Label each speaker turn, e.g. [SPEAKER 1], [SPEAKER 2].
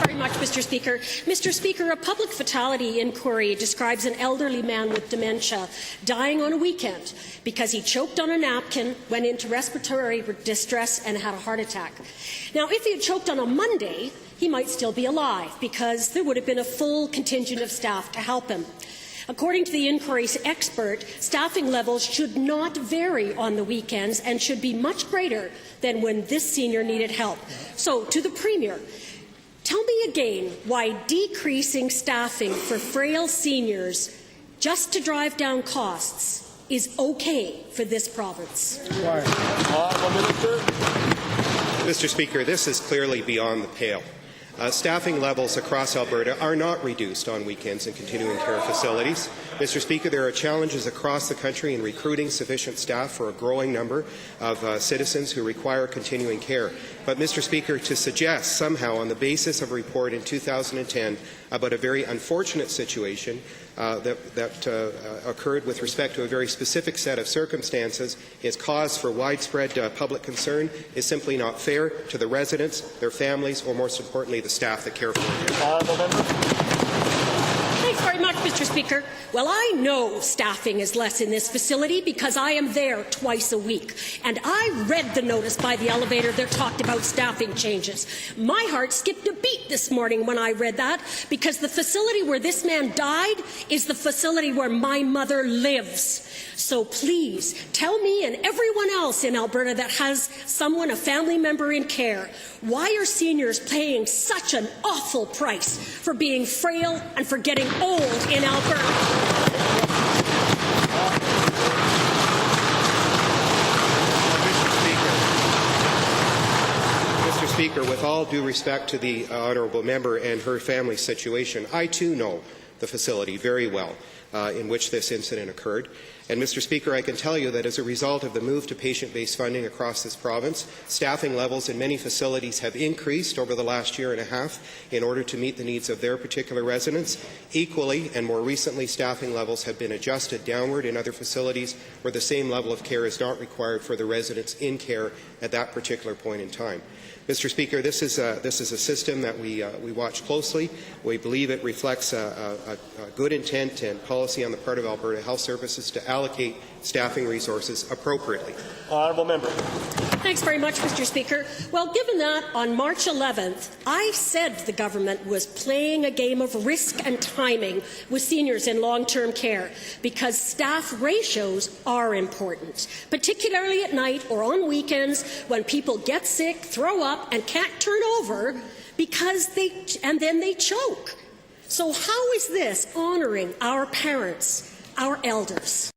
[SPEAKER 1] very much, Mr. Speaker. Mr. Speaker, a public fatality inquiry describes an elderly man with dementia dying on a weekend because he choked on a napkin, went into respiratory distress, and had a heart attack. Now, if he had choked on a Monday, he might still be alive because there would have been a full contingent of staff to help him. According to the inquiry's expert, staffing levels should not vary on the weekends and should be much greater than when this senior needed help. So, to the Premier, tell me again why decreasing staffing for frail seniors just to drive down costs is okay for this province.
[SPEAKER 2] Mr. Speaker, this is clearly beyond the pale. Staffing levels across Alberta are not reduced on weekends in continuing care facilities. Mr. Speaker, there are challenges across the country in recruiting sufficient staff for a growing number of citizens who require continuing care. But, Mr. Speaker, to suggest somehow on the basis of a report in 2010 about a very unfortunate situation that occurred with respect to a very specific set of circumstances is cause for widespread public concern is simply not fair to the residents, their families, or most importantly, the staff that care for them.
[SPEAKER 1] Thanks very much, Mr. Speaker. Well, I know staffing is less in this facility because I am there twice a week. And I read the notice by the elevator that talked about staffing changes. My heart skipped a beat this morning when I read that because the facility where this man died is the facility where my mother lives. So please, tell me and everyone else in Alberta that has someone, a family member in care, why are seniors paying such an awful price for being frail and for getting old in Alberta?
[SPEAKER 2] Mr. Speaker, with all due respect to the honourable member and her family's situation, I too know the facility very well in which this incident occurred. And, Mr. Speaker, I can tell you that as a result of the move to patient-based funding across this province, staffing levels in many facilities have increased over the last year and a half in order to meet the needs of their particular residents. Equally, and more recently, staffing levels have been adjusted downward in other facilities where the same level of care is not required for the residents in care at that particular point in time. Mr. Speaker, this is a system that we watch closely. We believe it reflects a good intent and policy on the part of Alberta Health Services to allocate staffing resources appropriately.
[SPEAKER 3] Honourable member.
[SPEAKER 1] Thanks very much, Mr. Speaker. Well, given that on March 11th, I said the government was playing a game of risk and timing with seniors in long-term care because staff ratios are important, particularly at night or on weekends when people get sick, throw up, and can't turn over because then they choke. So how is this honouring our parents, our elders?